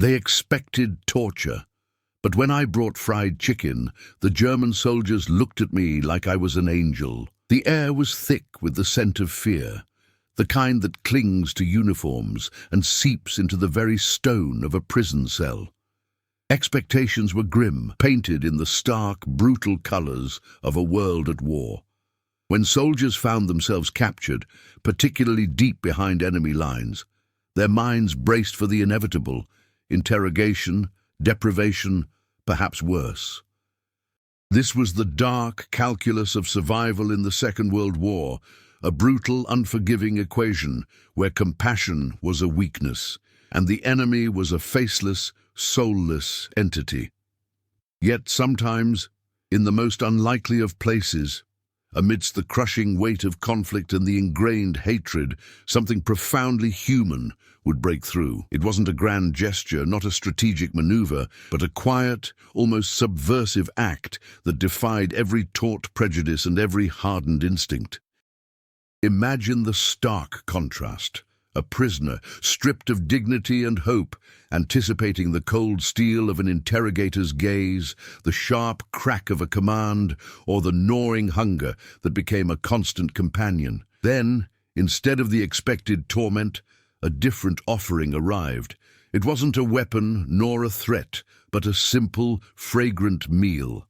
They expected torture. But when I brought fried chicken, the German soldiers looked at me like I was an angel. The air was thick with the scent of fear, the kind that clings to uniforms and seeps into the very stone of a prison cell. Expectations were grim, painted in the stark, brutal colors of a world at war. When soldiers found themselves captured, particularly deep behind enemy lines, their minds braced for the inevitable: interrogation, deprivation, perhaps worse. This was the dark calculus of survival in the Second World War, a brutal, unforgiving equation where compassion was a weakness, and the enemy was a faceless, soulless entity. Yet sometimes, in the most unlikely of places, amidst the crushing weight of conflict and the ingrained hatred, something profoundly human would break through. It wasn't a grand gesture, not a strategic maneuver, but a quiet, almost subversive act that defied every taught prejudice and every hardened instinct. Imagine the stark contrast. A prisoner, stripped of dignity and hope, anticipating the cold steel of an interrogator's gaze, the sharp crack of a command, or the gnawing hunger that became a constant companion. Then, instead of the expected torment, a different offering arrived. It wasn't a weapon nor a threat, but a simple, fragrant meal.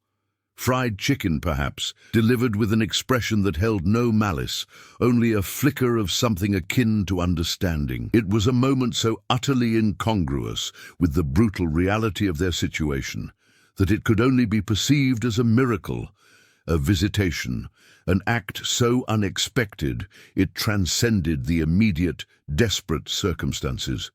Fried chicken, perhaps, delivered with an expression that held no malice, only a flicker of something akin to understanding. It was a moment so utterly incongruous with the brutal reality of their situation that it could only be perceived as a miracle, a visitation, an act so unexpected it transcended the immediate, desperate circumstances.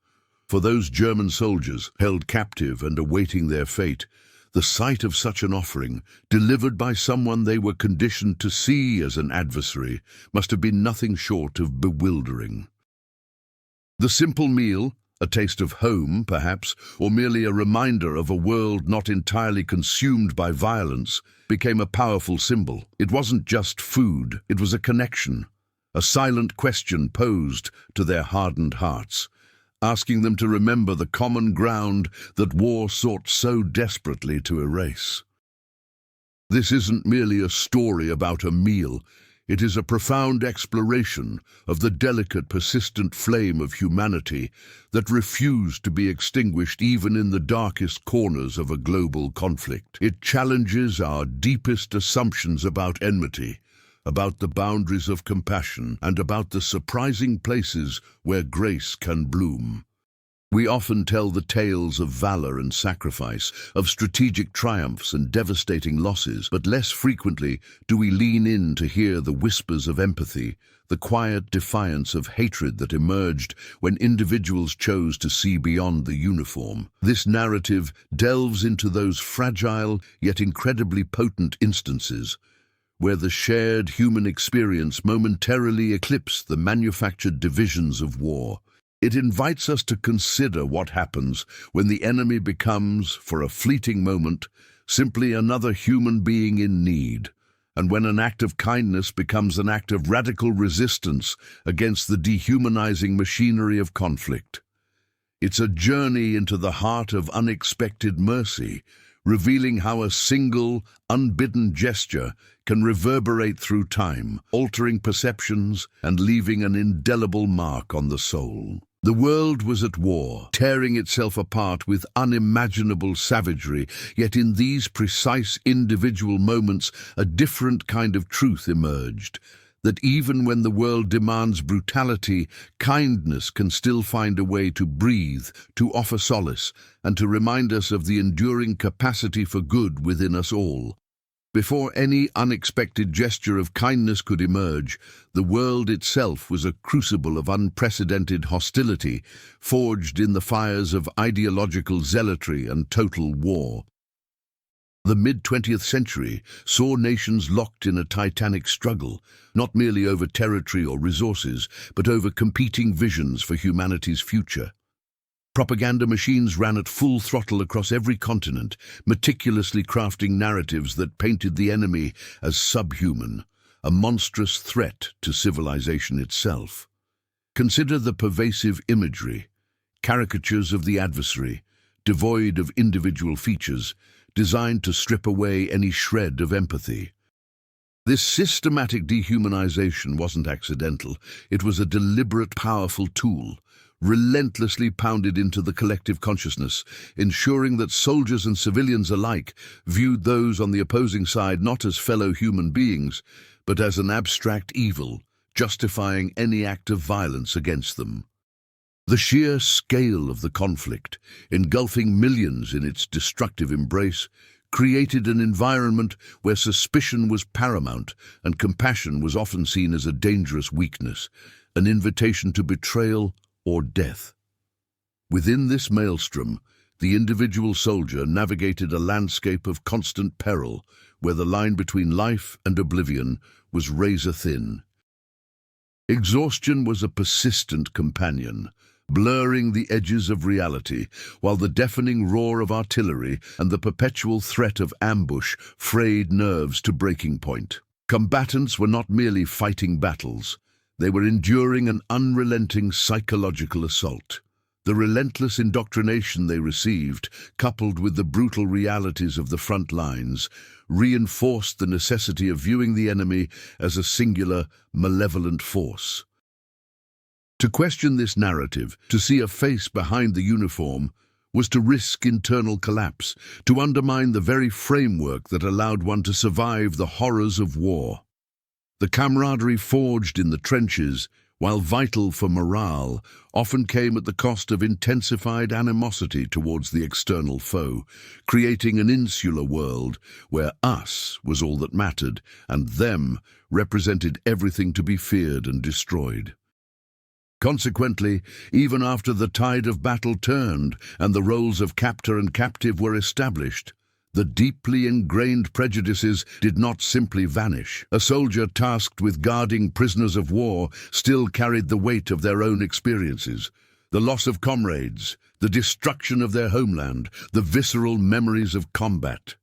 For those German soldiers, held captive and awaiting their fate, the sight of such an offering, delivered by someone they were conditioned to see as an adversary, must have been nothing short of bewildering. The simple meal, a taste of home, perhaps, or merely a reminder of a world not entirely consumed by violence, became a powerful symbol. It wasn't just food, it was a connection, a silent question posed to their hardened hearts, asking them to remember the common ground that war sought so desperately to erase. This isn't merely a story about a meal. It is a profound exploration of the delicate, persistent flame of humanity that refused to be extinguished even in the darkest corners of a global conflict. It challenges our deepest assumptions about enmity, about the boundaries of compassion, and about the surprising places where grace can bloom. We often tell the tales of valor and sacrifice, of strategic triumphs and devastating losses, but less frequently do we lean in to hear the whispers of empathy, the quiet defiance of hatred that emerged when individuals chose to see beyond the uniform. This narrative delves into those fragile yet incredibly potent instances where the shared human experience momentarily eclipsed the manufactured divisions of war. It invites us to consider what happens when the enemy becomes, for a fleeting moment, simply another human being in need, and when an act of kindness becomes an act of radical resistance against the dehumanizing machinery of conflict. It's a journey into the heart of unexpected mercy, revealing how a single, unbidden gesture can reverberate through time, altering perceptions and leaving an indelible mark on the soul. The world was at war, tearing itself apart with unimaginable savagery, yet in these precise individual moments a different kind of truth emerged, that even when the world demands brutality, kindness can still find a way to breathe, to offer solace, and to remind us of the enduring capacity for good within us all. Before any unexpected gesture of kindness could emerge, the world itself was a crucible of unprecedented hostility, forged in the fires of ideological zealotry and total war. The mid-20th century saw nations locked in a titanic struggle, not merely over territory or resources, but over competing visions for humanity's future. Propaganda machines ran at full throttle across every continent, meticulously crafting narratives that painted the enemy as subhuman, a monstrous threat to civilization itself. Consider the pervasive imagery, caricatures of the adversary, devoid of individual features, designed to strip away any shred of empathy. This systematic dehumanization wasn't accidental. It was a deliberate, powerful tool, relentlessly pounded into the collective consciousness, ensuring that soldiers and civilians alike viewed those on the opposing side not as fellow human beings, but as an abstract evil, justifying any act of violence against them. The sheer scale of the conflict, engulfing millions in its destructive embrace, created an environment where suspicion was paramount and compassion was often seen as a dangerous weakness, an invitation to betrayal or death. Within this maelstrom, the individual soldier navigated a landscape of constant peril, where the line between life and oblivion was razor-thin. Exhaustion was a persistent companion, blurring the edges of reality, while the deafening roar of artillery and the perpetual threat of ambush frayed nerves to breaking point. Combatants were not merely fighting battles, they were enduring an unrelenting psychological assault. The relentless indoctrination they received, coupled with the brutal realities of the front lines, reinforced the necessity of viewing the enemy as a singular, malevolent force. To question this narrative, to see a face behind the uniform, was to risk internal collapse, to undermine the very framework that allowed one to survive the horrors of war. The camaraderie forged in the trenches, while vital for morale, often came at the cost of intensified animosity towards the external foe, creating an insular world where us was all that mattered, and them represented everything to be feared and destroyed. Consequently, even after the tide of battle turned and the roles of captor and captive were established, the deeply ingrained prejudices did not simply vanish. A soldier tasked with guarding prisoners of war still carried the weight of their own experiences. The loss of comrades, the destruction of their homeland, the visceral memories of combat.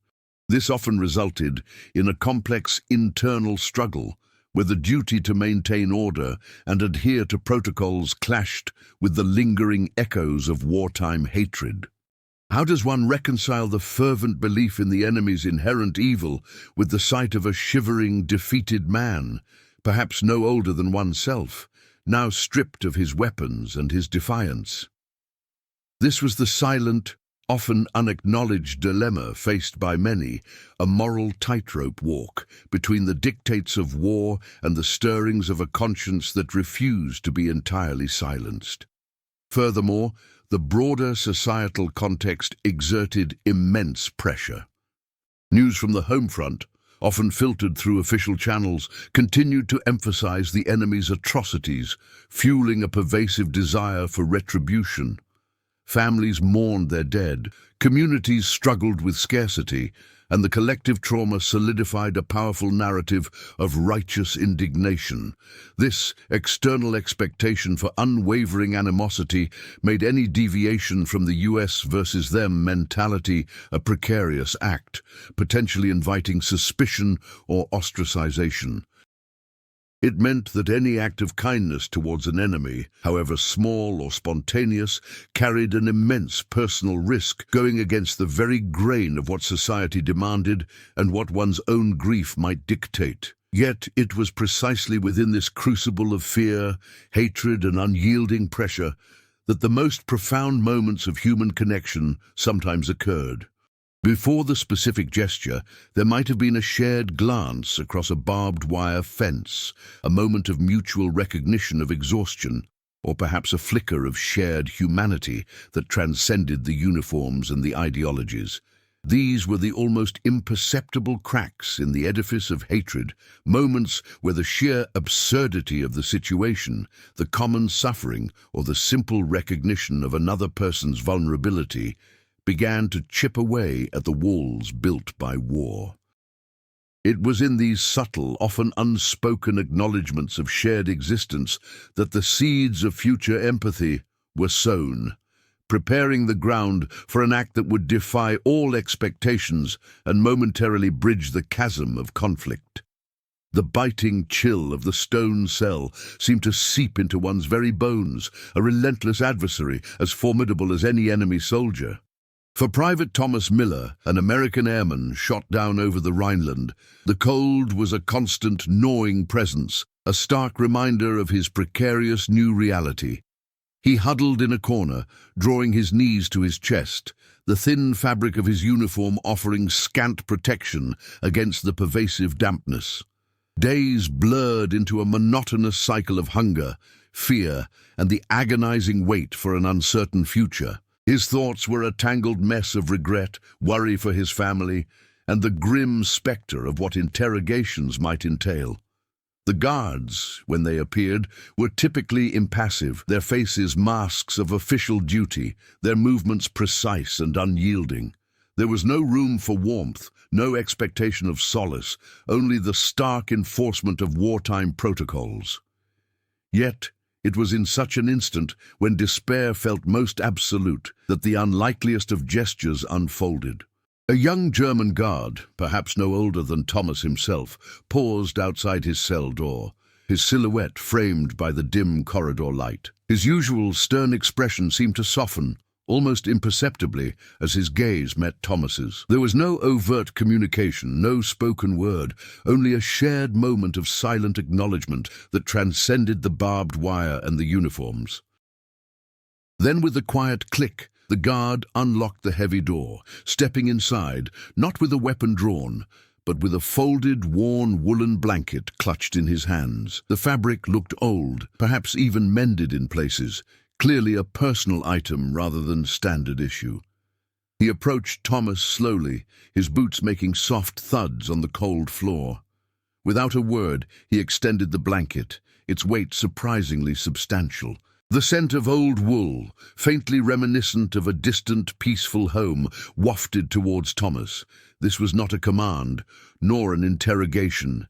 This often resulted in a complex internal struggle, where the duty to maintain order and adhere to protocols clashed with the lingering echoes of wartime hatred. How does one reconcile the fervent belief in the enemy's inherent evil with the sight of a shivering, defeated man, perhaps no older than oneself, now stripped of his weapons and his defiance? This was the silent, often unacknowledged dilemma faced by many, a moral tightrope walk between the dictates of war and the stirrings of a conscience that refused to be entirely silenced. Furthermore, the broader societal context exerted immense pressure. News from the home front, often filtered through official channels, continued to emphasize the enemy's atrocities, fueling a pervasive desire for retribution. Families mourned their dead, communities struggled with scarcity, and the collective trauma solidified a powerful narrative of righteous indignation. This external expectation for unwavering animosity made any deviation from the US versus them mentality a precarious act, potentially inviting suspicion or ostracization. It meant that any act of kindness towards an enemy, however small or spontaneous, carried an immense personal risk, going against the very grain of what society demanded and what one's own grief might dictate. Yet it was precisely within this crucible of fear, hatred, and unyielding pressure that the most profound moments of human connection sometimes occurred. Before the specific gesture, there might have been a shared glance across a barbed wire fence, a moment of mutual recognition of exhaustion, or perhaps a flicker of shared humanity that transcended the uniforms and the ideologies. These were the almost imperceptible cracks in the edifice of hatred, moments where the sheer absurdity of the situation, the common suffering, or the simple recognition of another person's vulnerability began to chip away at the walls built by war. It was in these subtle, often unspoken acknowledgements of shared existence that the seeds of future empathy were sown, preparing the ground for an act that would defy all expectations and momentarily bridge the chasm of conflict. The biting chill of the stone cell seemed to seep into one's very bones, a relentless adversary as formidable as any enemy soldier. For Private Thomas Miller, an American airman shot down over the Rhineland, the cold was a constant gnawing presence, a stark reminder of his precarious new reality. He huddled in a corner, drawing his knees to his chest, the thin fabric of his uniform offering scant protection against the pervasive dampness. Days blurred into a monotonous cycle of hunger, fear, and the agonizing wait for an uncertain future. His thoughts were a tangled mess of regret, worry for his family, and the grim spectre of what interrogations might entail. The guards, when they appeared, were typically impassive, their faces masks of official duty, their movements precise and unyielding. There was no room for warmth, no expectation of solace, only the stark enforcement of wartime protocols. Yet, it was in such an instant, when despair felt most absolute, that the unlikeliest of gestures unfolded. A young German guard, perhaps no older than Thomas himself, paused outside his cell door, his silhouette framed by the dim corridor light. His usual stern expression seemed to soften, almost imperceptibly, as his gaze met Thomas's. There was no overt communication, no spoken word, only a shared moment of silent acknowledgement that transcended the barbed wire and the uniforms. Then, with a quiet click, the guard unlocked the heavy door, stepping inside, not with a weapon drawn, but with a folded, worn woolen blanket clutched in his hands. The fabric looked old, perhaps even mended in places, clearly a personal item rather than standard issue. He approached Thomas slowly, his boots making soft thuds on the cold floor. Without a word, he extended the blanket, its weight surprisingly substantial. The scent of old wool, faintly reminiscent of a distant, peaceful home, wafted towards Thomas. This was not a command, nor an interrogation.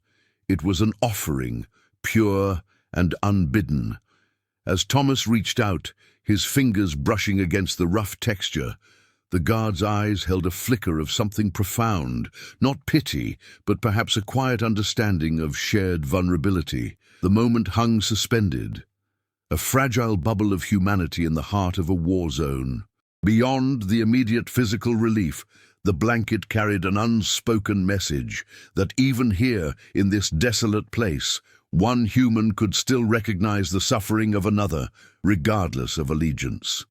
It was an offering, pure and unbidden. As Thomas reached out, his fingers brushing against the rough texture, the guard's eyes held a flicker of something profound, not pity, but perhaps a quiet understanding of shared vulnerability. The moment hung suspended, a fragile bubble of humanity in the heart of a war zone. Beyond the immediate physical relief, the blanket carried an unspoken message that even here, in this desolate place, one human could still recognize the suffering of another, regardless of allegiance.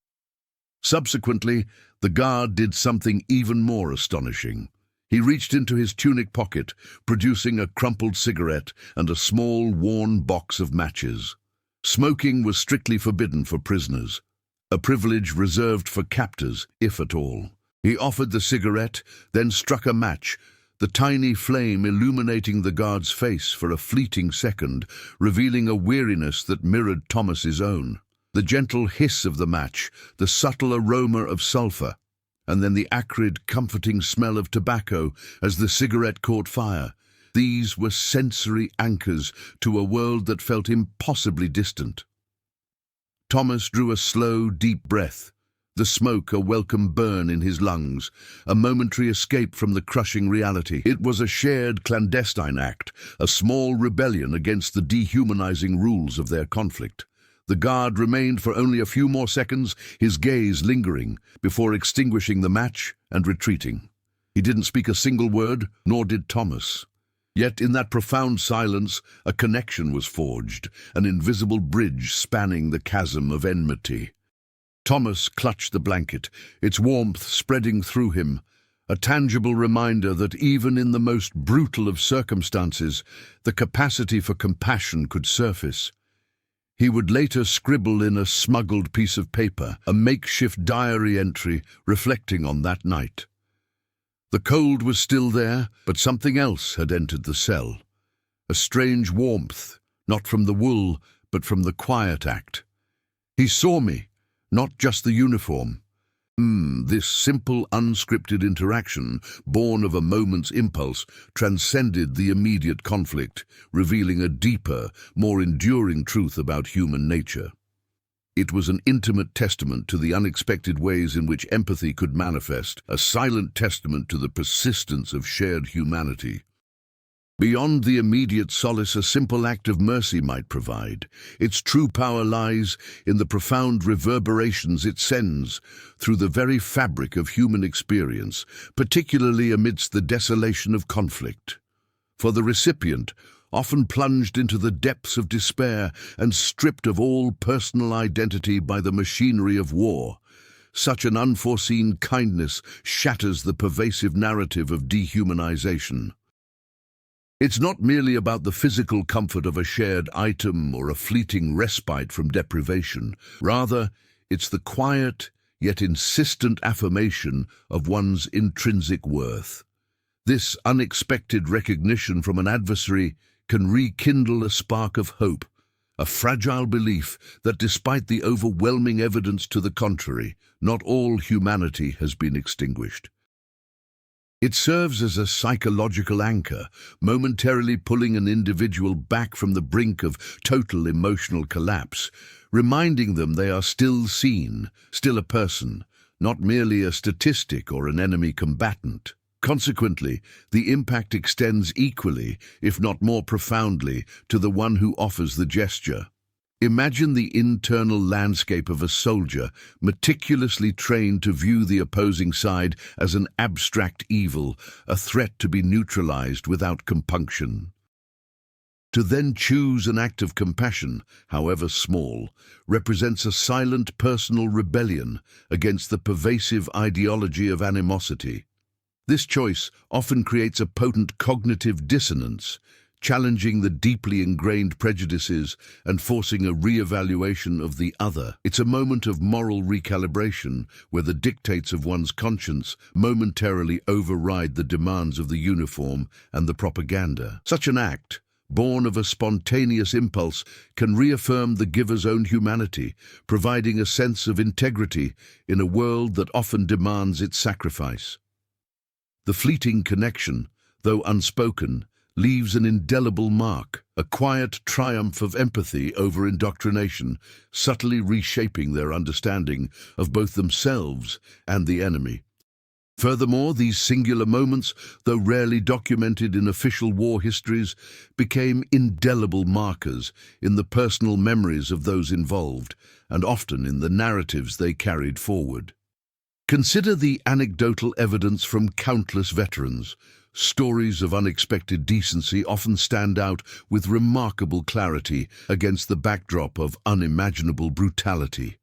Subsequently, the guard did something even more astonishing. He reached into his tunic pocket, producing a crumpled cigarette and a small, worn box of matches. Smoking was strictly forbidden for prisoners, a privilege reserved for captors, if at all. He offered the cigarette, then struck a match, the tiny flame illuminating the guard's face for a fleeting second, revealing a weariness that mirrored Thomas's own. The gentle hiss of the match, the subtle aroma of sulfur, and then the acrid, comforting smell of tobacco as the cigarette caught fire. These were sensory anchors to a world that felt impossibly distant. Thomas drew a slow, deep breath, the smoke a welcome burn in his lungs, a momentary escape from the crushing reality. It was a shared clandestine act, a small rebellion against the dehumanizing rules of their conflict. The guard remained for only a few more seconds, his gaze lingering, before extinguishing the match and retreating. He didn't speak a single word, nor did Thomas. Yet in that profound silence, a connection was forged, an invisible bridge spanning the chasm of enmity. Thomas clutched the blanket, its warmth spreading through him, a tangible reminder that even in the most brutal of circumstances, the capacity for compassion could surface. He would later scribble in a smuggled piece of paper, a makeshift diary entry reflecting on that night. The cold was still there, but something else had entered the cell. A strange warmth, not from the wool, but from the quiet act. He saw me, not just the uniform. This simple, unscripted interaction, born of a moment's impulse, transcended the immediate conflict, revealing a deeper, more enduring truth about human nature. It was an intimate testament to the unexpected ways in which empathy could manifest, a silent testament to the persistence of shared humanity. Beyond the immediate solace a simple act of mercy might provide, its true power lies in the profound reverberations it sends through the very fabric of human experience, particularly amidst the desolation of conflict. For the recipient, often plunged into the depths of despair and stripped of all personal identity by the machinery of war, such an unforeseen kindness shatters the pervasive narrative of dehumanization. It's not merely about the physical comfort of a shared item or a fleeting respite from deprivation. Rather, it's the quiet, yet insistent affirmation of one's intrinsic worth. This unexpected recognition from an adversary can rekindle a spark of hope, a fragile belief that despite the overwhelming evidence to the contrary, not all humanity has been extinguished. It serves as a psychological anchor, momentarily pulling an individual back from the brink of total emotional collapse, reminding them they are still seen, still a person, not merely a statistic or an enemy combatant. Consequently, the impact extends equally, if not more profoundly, to the one who offers the gesture. Imagine the internal landscape of a soldier, meticulously trained to view the opposing side as an abstract evil, a threat to be neutralized without compunction. To then choose an act of compassion, however small, represents a silent personal rebellion against the pervasive ideology of animosity. This choice often creates a potent cognitive dissonance, challenging the deeply ingrained prejudices and forcing a re-evaluation of the other. It's a moment of moral recalibration where the dictates of one's conscience momentarily override the demands of the uniform and the propaganda. Such an act, born of a spontaneous impulse, can reaffirm the giver's own humanity, providing a sense of integrity in a world that often demands its sacrifice. The fleeting connection, though unspoken, leaves an indelible mark, a quiet triumph of empathy over indoctrination, subtly reshaping their understanding of both themselves and the enemy. Furthermore, these singular moments, though rarely documented in official war histories, became indelible markers in the personal memories of those involved, and often in the narratives they carried forward. Consider the anecdotal evidence from countless veterans. Stories of unexpected decency often stand out with remarkable clarity against the backdrop of unimaginable brutality.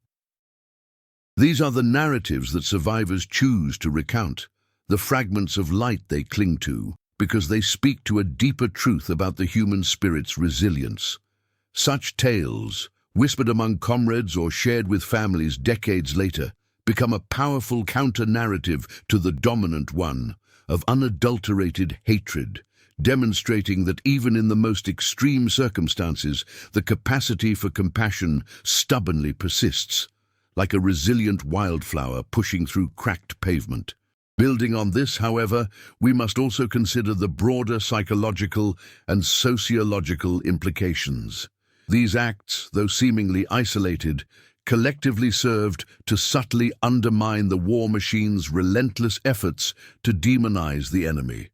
These are the narratives that survivors choose to recount, the fragments of light they cling to, because they speak to a deeper truth about the human spirit's resilience. Such tales, whispered among comrades or shared with families decades later, become a powerful counter-narrative to the dominant one, of unadulterated hatred, demonstrating that even in the most extreme circumstances, the capacity for compassion stubbornly persists, like a resilient wildflower pushing through cracked pavement. Building on this, however, we must also consider the broader psychological and sociological implications. These acts, though seemingly isolated, collectively served to subtly undermine the war machine's relentless efforts to demonize the enemy.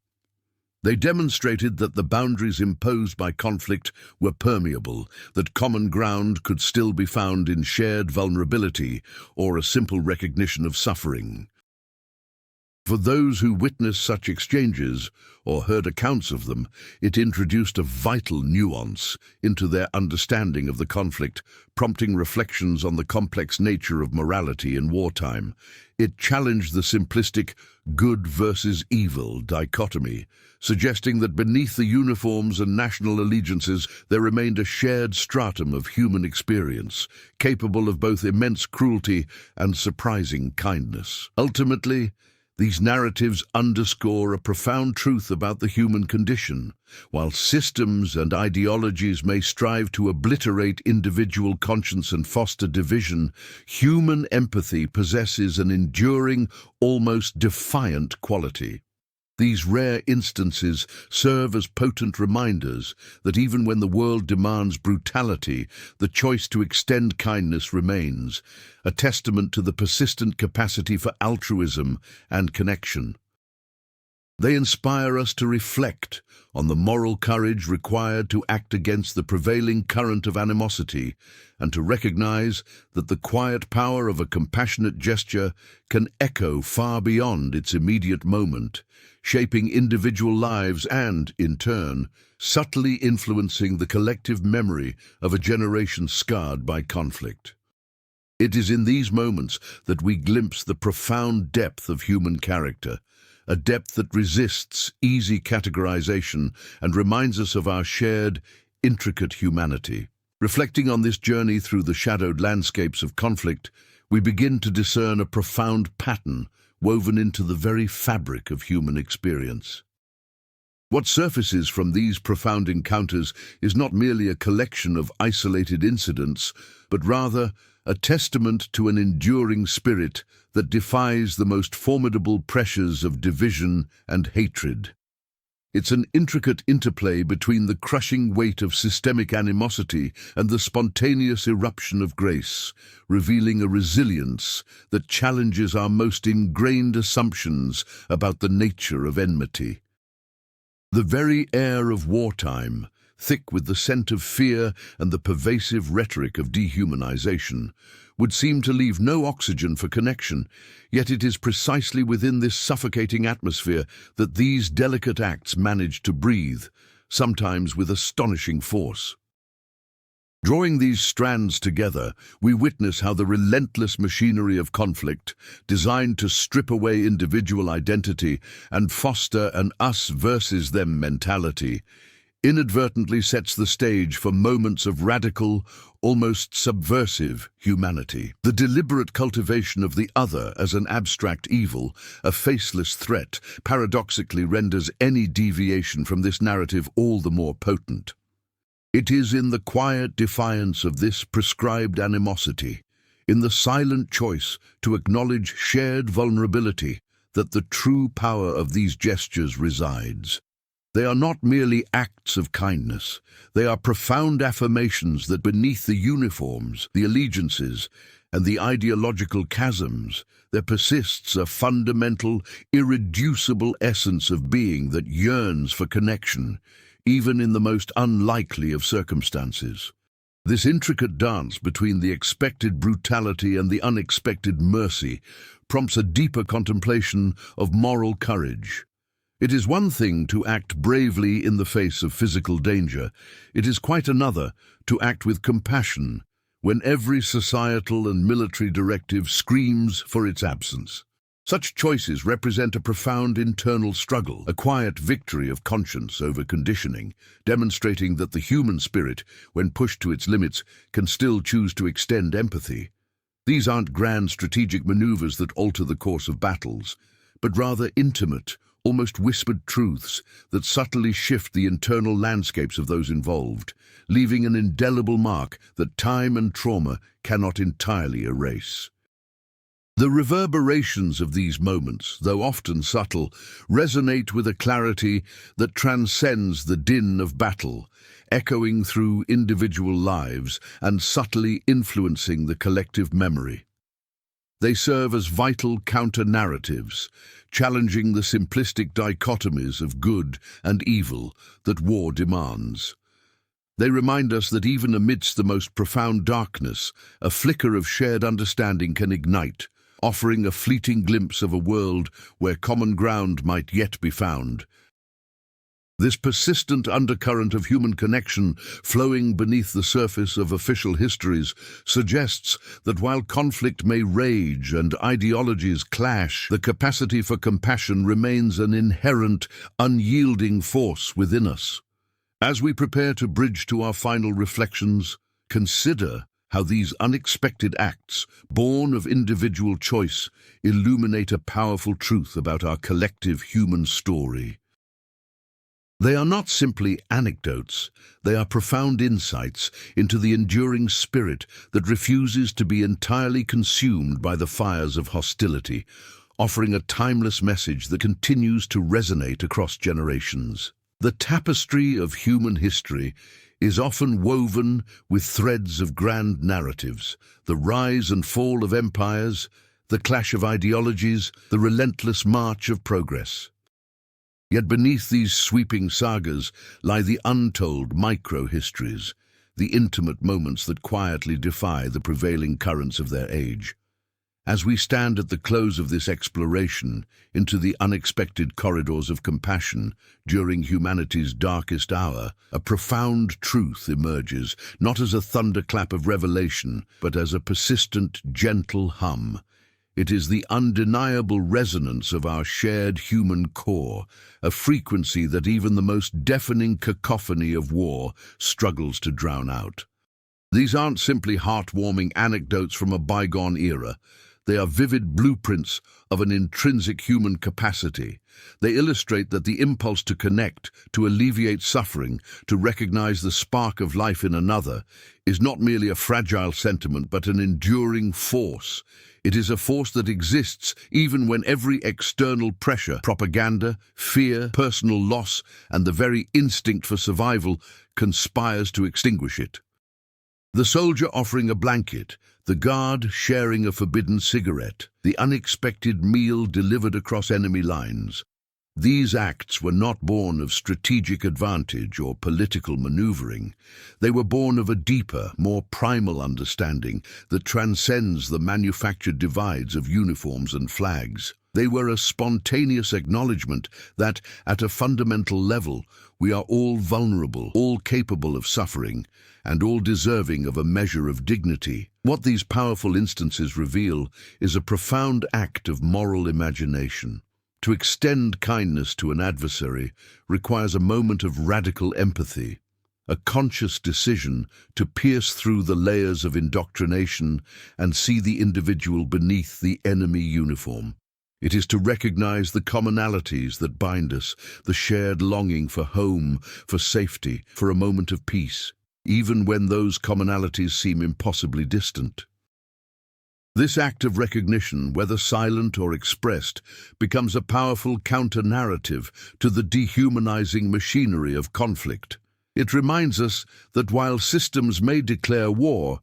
They demonstrated that the boundaries imposed by conflict were permeable, that common ground could still be found in shared vulnerability or a simple recognition of suffering. For those who witnessed such exchanges, or heard accounts of them, it introduced a vital nuance into their understanding of the conflict, prompting reflections on the complex nature of morality in wartime. It challenged the simplistic good versus evil dichotomy, suggesting that beneath the uniforms and national allegiances there remained a shared stratum of human experience, capable of both immense cruelty and surprising kindness. Ultimately, these narratives underscore a profound truth about the human condition. While systems and ideologies may strive to obliterate individual conscience and foster division, human empathy possesses an enduring, almost defiant quality. These rare instances serve as potent reminders that even when the world demands brutality, the choice to extend kindness remains, a testament to the persistent capacity for altruism and connection. They inspire us to reflect on the moral courage required to act against the prevailing current of animosity and to recognize that the quiet power of a compassionate gesture can echo far beyond its immediate moment, shaping individual lives and, in turn, subtly influencing the collective memory of a generation scarred by conflict. It is in these moments that we glimpse the profound depth of human character, a depth that resists easy categorization and reminds us of our shared, intricate humanity. Reflecting on this journey through the shadowed landscapes of conflict, we begin to discern a profound pattern woven into the very fabric of human experience. What surfaces from these profound encounters is not merely a collection of isolated incidents, but rather a testament to an enduring spirit that defies the most formidable pressures of division and hatred. It's an intricate interplay between the crushing weight of systemic animosity and the spontaneous eruption of grace, revealing a resilience that challenges our most ingrained assumptions about the nature of enmity. The very air of wartime, thick with the scent of fear and the pervasive rhetoric of dehumanization, would seem to leave no oxygen for connection, yet it is precisely within this suffocating atmosphere that these delicate acts manage to breathe, sometimes with astonishing force. Drawing these strands together, we witness how the relentless machinery of conflict, designed to strip away individual identity and foster an us versus them mentality, inadvertently sets the stage for moments of radical, almost subversive humanity. The deliberate cultivation of the other as an abstract evil, a faceless threat, paradoxically renders any deviation from this narrative all the more potent. It is in the quiet defiance of this prescribed animosity, in the silent choice to acknowledge shared vulnerability, that the true power of these gestures resides. They are not merely acts of kindness. They are profound affirmations that beneath the uniforms, the allegiances, and the ideological chasms, there persists a fundamental, irreducible essence of being that yearns for connection, even in the most unlikely of circumstances. This intricate dance between the expected brutality and the unexpected mercy prompts a deeper contemplation of moral courage. It is one thing to act bravely in the face of physical danger. It is quite another to act with compassion when every societal and military directive screams for its absence. Such choices represent a profound internal struggle, a quiet victory of conscience over conditioning, demonstrating that the human spirit, when pushed to its limits, can still choose to extend empathy. These aren't grand strategic maneuvers that alter the course of battles, but rather intimate, almost whispered truths that subtly shift the internal landscapes of those involved, leaving an indelible mark that time and trauma cannot entirely erase. The reverberations of these moments, though often subtle, resonate with a clarity that transcends the din of battle, echoing through individual lives and subtly influencing the collective memory. They serve as vital counter-narratives, challenging the simplistic dichotomies of good and evil that war demands. They remind us that even amidst the most profound darkness, a flicker of shared understanding can ignite, offering a fleeting glimpse of a world where common ground might yet be found. This persistent undercurrent of human connection flowing beneath the surface of official histories suggests that while conflict may rage and ideologies clash, the capacity for compassion remains an inherent, unyielding force within us. As we prepare to bridge to our final reflections, consider how these unexpected acts, born of individual choice, illuminate a powerful truth about our collective human story. They are not simply anecdotes, they are profound insights into the enduring spirit that refuses to be entirely consumed by the fires of hostility, offering a timeless message that continues to resonate across generations. The tapestry of human history is often woven with threads of grand narratives, the rise and fall of empires, the clash of ideologies, the relentless march of progress. Yet beneath these sweeping sagas lie the untold micro-histories, the intimate moments that quietly defy the prevailing currents of their age. As we stand at the close of this exploration into the unexpected corridors of compassion during humanity's darkest hour, a profound truth emerges, not as a thunderclap of revelation, but as a persistent, gentle hum. It is the undeniable resonance of our shared human core, a frequency that even the most deafening cacophony of war struggles to drown out. These aren't simply heartwarming anecdotes from a bygone era. They are vivid blueprints of an intrinsic human capacity. They illustrate that the impulse to connect, to alleviate suffering, to recognize the spark of life in another, is not merely a fragile sentiment but an enduring force. It is a force that exists even when every external pressure, propaganda, fear, personal loss, and the very instinct for survival conspires to extinguish it. The soldier offering a blanket, the guard sharing a forbidden cigarette, the unexpected meal delivered across enemy lines. These acts were not born of strategic advantage or political maneuvering. They were born of a deeper, more primal understanding that transcends the manufactured divides of uniforms and flags. They were a spontaneous acknowledgement that, at a fundamental level, we are all vulnerable, all capable of suffering, and all deserving of a measure of dignity. What these powerful instances reveal is a profound act of moral imagination. To extend kindness to an adversary requires a moment of radical empathy, a conscious decision to pierce through the layers of indoctrination and see the individual beneath the enemy uniform. It is to recognize the commonalities that bind us, the shared longing for home, for safety, for a moment of peace, even when those commonalities seem impossibly distant. This act of recognition, whether silent or expressed, becomes a powerful counter-narrative to the dehumanizing machinery of conflict. It reminds us that while systems may declare war,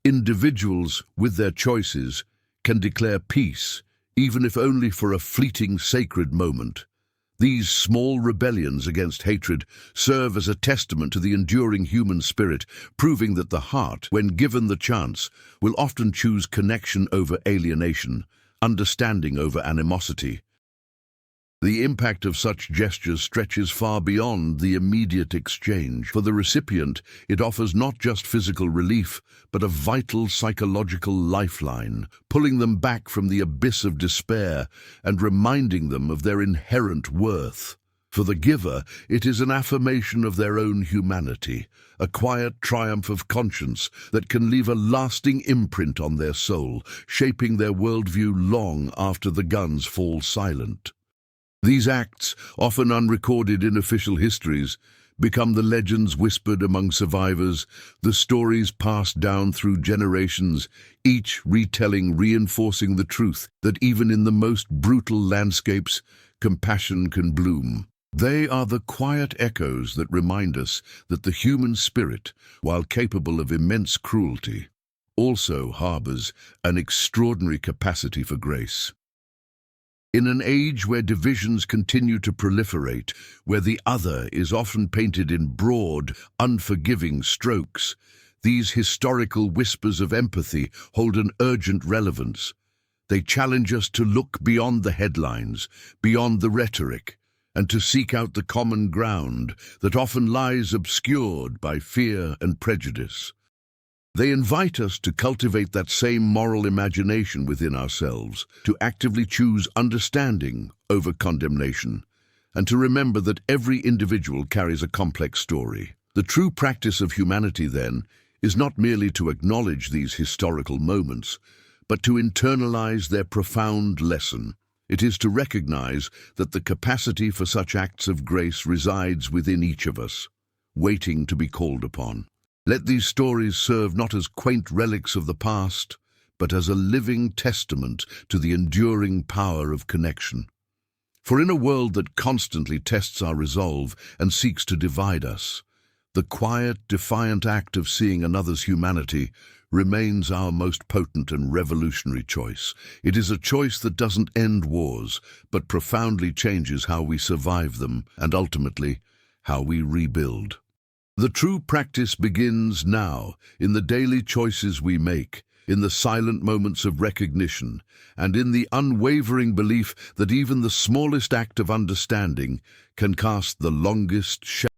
individuals, with their choices, can declare peace, even if only for a fleeting sacred moment. These small rebellions against hatred serve as a testament to the enduring human spirit, proving that the heart, when given the chance, will often choose connection over alienation, understanding over animosity. The impact of such gestures stretches far beyond the immediate exchange. For the recipient, it offers not just physical relief, but a vital psychological lifeline, pulling them back from the abyss of despair and reminding them of their inherent worth. For the giver, it is an affirmation of their own humanity, a quiet triumph of conscience that can leave a lasting imprint on their soul, shaping their worldview long after the guns fall silent. These acts, often unrecorded in official histories, become the legends whispered among survivors, the stories passed down through generations, each retelling reinforcing the truth that even in the most brutal landscapes, compassion can bloom. They are the quiet echoes that remind us that the human spirit, while capable of immense cruelty, also harbors an extraordinary capacity for grace. In an age where divisions continue to proliferate, where the other is often painted in broad, unforgiving strokes, these historical whispers of empathy hold an urgent relevance. They challenge us to look beyond the headlines, beyond the rhetoric, and to seek out the common ground that often lies obscured by fear and prejudice. They invite us to cultivate that same moral imagination within ourselves, to actively choose understanding over condemnation, and to remember that every individual carries a complex story. The true practice of humanity, then, is not merely to acknowledge these historical moments, but to internalize their profound lesson. It is to recognize that the capacity for such acts of grace resides within each of us, waiting to be called upon. Let these stories serve not as quaint relics of the past, but as a living testament to the enduring power of connection. For in a world that constantly tests our resolve and seeks to divide us, The quiet, defiant act of seeing another's humanity remains our most potent and revolutionary choice. It is a choice that doesn't end wars, but profoundly changes how we survive them and ultimately how we rebuild. The true practice begins now, in the daily choices we make, in the silent moments of recognition, and in the unwavering belief that even the smallest act of understanding can cast the longest shadow.